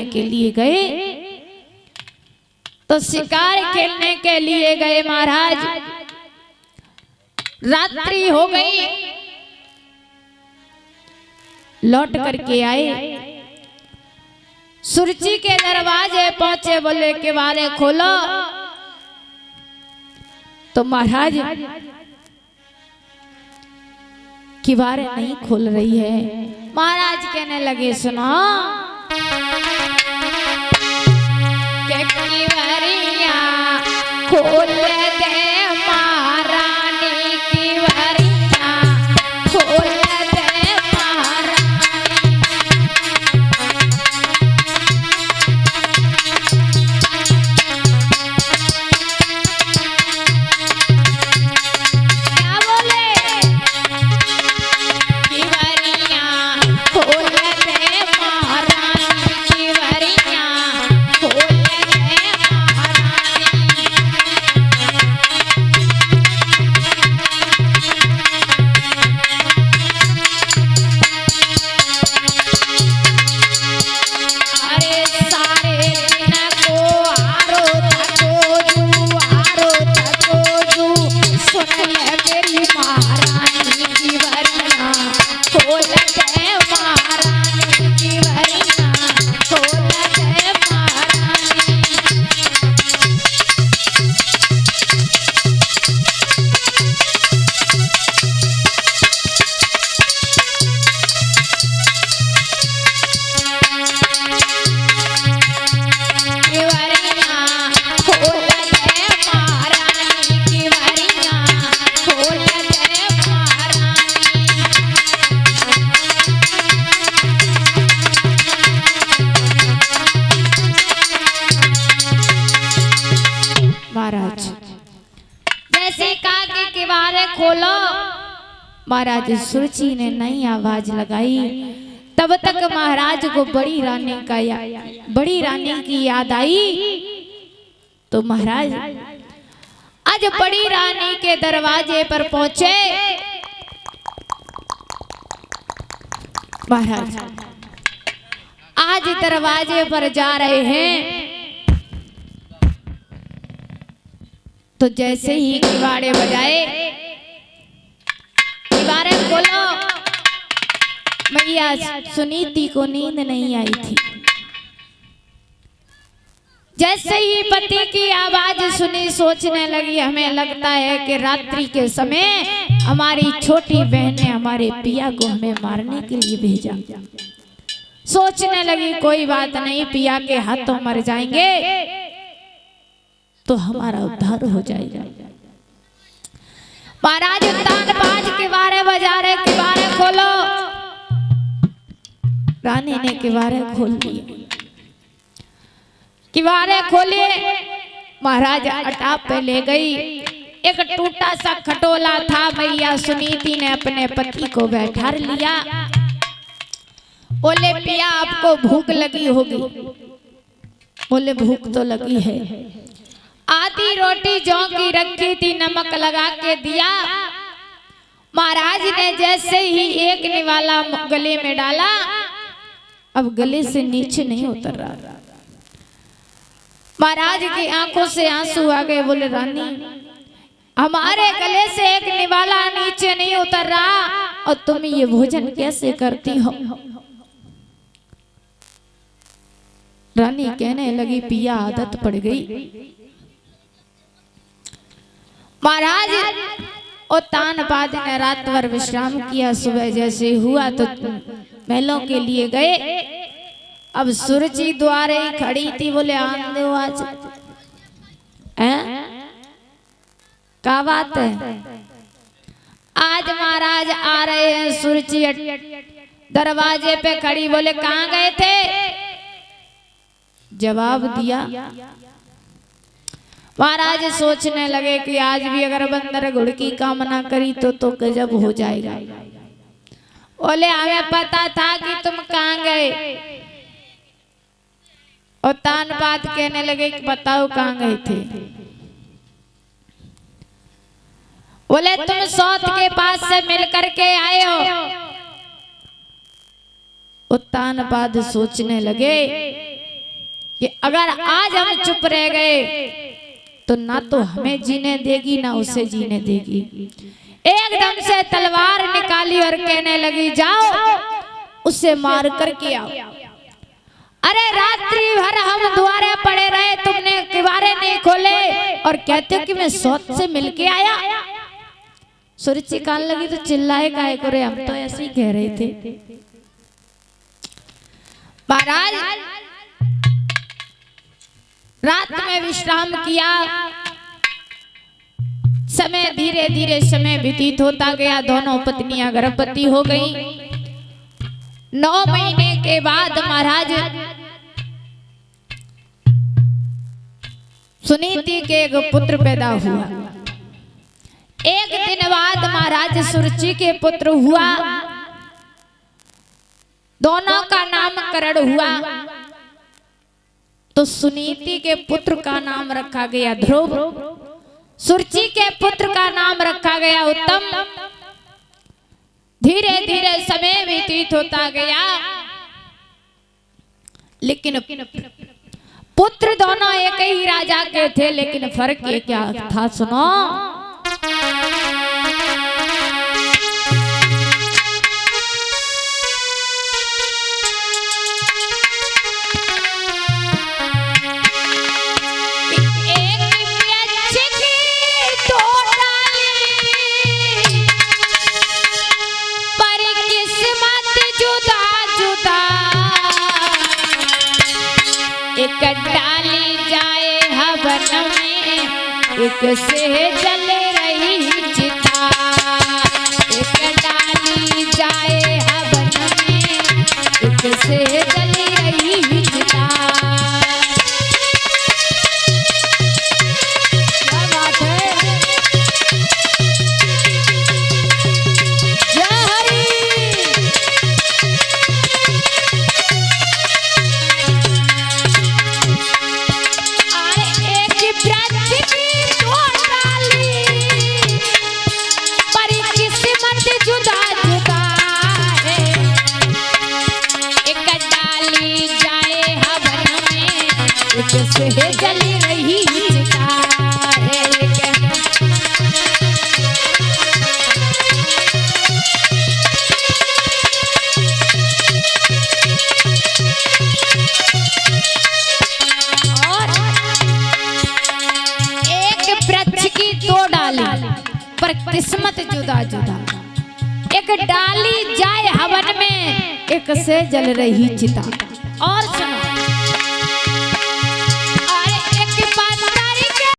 के लिए गए तो शिकार खेलने के लिए गए महाराज। रात्रि हो गई, लौट करके आए, सुरची के दरवाजे पहुंचे, बोले किवाड़े खोलो। तो महाराज किवाड़े नहीं खोल रही है। महाराज कहने लगे सुनो के किवाड़िया खोल दे महारानी, किवाड़िया खोल दे महारानी। क्या बोले किवाड़िया खोल दे महारानी, किवाड़िया खोल दे महारानी। अरे सारे दिन को आरो थको जू, सुन ले मेरी महारानी, किवाड़िया खोल दे महारानी, किवाड़िया खोल दे महारानी। किवाड़िया खोल दे महारानी, किवाड़िया खोल दे महारानी। महाराज जैसे कहा कि किवाड़े खोलो, महाराज सुरची ने नई आवाज लगाई। तब तक महाराज को बड़ी रानी की याद आई। तो महाराज आज बड़ी रानी के दरवाजे पर पहुंचे। महाराज आज दरवाजे पर जा रहे हैं तो जैसे ही किवाड़े बजाए, किवाड़े खोलो। मैया सुनीति को नींद नहीं आई थी। जैसे ही पति की आवाज सुनी, सोचने लगी हमें लगता है कि रात्रि के समय हमारी छोटी बहन ने हमारे पिया को हमें मारने के लिए भेजा। सोचने लगी कोई बात नहीं, पिया के हाथों मर जाएंगे तो हमारा उद्धार हो जाएगा। महाराज तानबाज किवाड़े बजा रहे, किवाड़े खोलो। रानी ने किवाड़े खोल दिए। किवाड़े खोले, महाराज अटाप पे ले गई। एक टूटा सा खटोला था। मैया सुनीति ने अपने पति को बैठा लिया। बोले पिया आपको भूख लगी होगी। बोले भूख तो लगी है। आधी रोटी जौ की रखी थी, नमक लगा के दिया। महाराज ने जैसे ही एक निवाला गले में डाला, अब गले से नीचे नहीं उतर रहा। महाराज की आंखों से आंसू आ गए। बोले रानी हमारे गले से एक निवाला नीचे नहीं उतर रहा और तुम ये भोजन कैसे करती हो। रानी कहने लगी पिया आदत पड़ गई। महाराज और तानबाज ने रात भर विश्राम किया। सुबह जैसे हुआ तो महलों के लिए गए। अब सुरची द्वारे खड़ी थी। बोले आन दो आज। क्या बात है? आज महाराज आ रहे हैं। सुरची दरवाजे पे खड़ी। बोले कहाँ गए थे? जवाब दिया। महाराज सोचने लगे कि आज भी अगर बंदर घुड़ की कामना करी तो गजब हो जाएगा। बोले हमें पता था कि तुम कहाँ गए। और तानबाज कहने लगे कि बताओ कहाँ गए थे। बोले तुम सौत के पास से मिल करके आए हो। तानबाज सोचने लगे कि अगर आज हम चुप रह गए तो ना तो हमें जीने देगी ना उसे जीने देगी। एकदम से तलवार निकाली और कहने लगी जाओ उसे मार करके आओ। अरे रात्रि भर हम द्वारे पड़े रहे, तुमने किवारे नहीं खोले और कहते हो कि मैं सौत से मिलके आया। सुरुचि कान लगी तो चिल्लाए काहे करे, हम तो ऐसे ही कह रहे थे। महाराज रात में विश्राम किया, समय धीरे धीरे समय व्यतीत होता गया, दोनों पत्नियां गर्भवती हो गईं। 9 महीने के बाद महाराज सुनीति के एक पुत्र पैदा हुआ। एक दिन बाद महाराज सुरुचि के पुत्र हुआ, दोनों का नामकरण हुआ। तो सुनीति के पुत्र का नाम रखा गया ध्रुव, सुरुचि के पुत्र का नाम रखा गया उत्तम। धीरे धीरे समय व्यतीत होता गया, लेकिन पुत्र दोनों एक ही राजा के थे, लेकिन फर्क ये क्या था सुनो। एक डाली जाए हवन में, एक से जल रही चिता। एक डाली जाए हवन में, एक से जल रही चिता। क्या बात है, जय हरि। से जल रही चिता है। और एक वृक्ष की 2 डाली पर किस्मत जुदा जुदा। एक डाली जाए हवन में, एक से जल रही चिता। और सुनो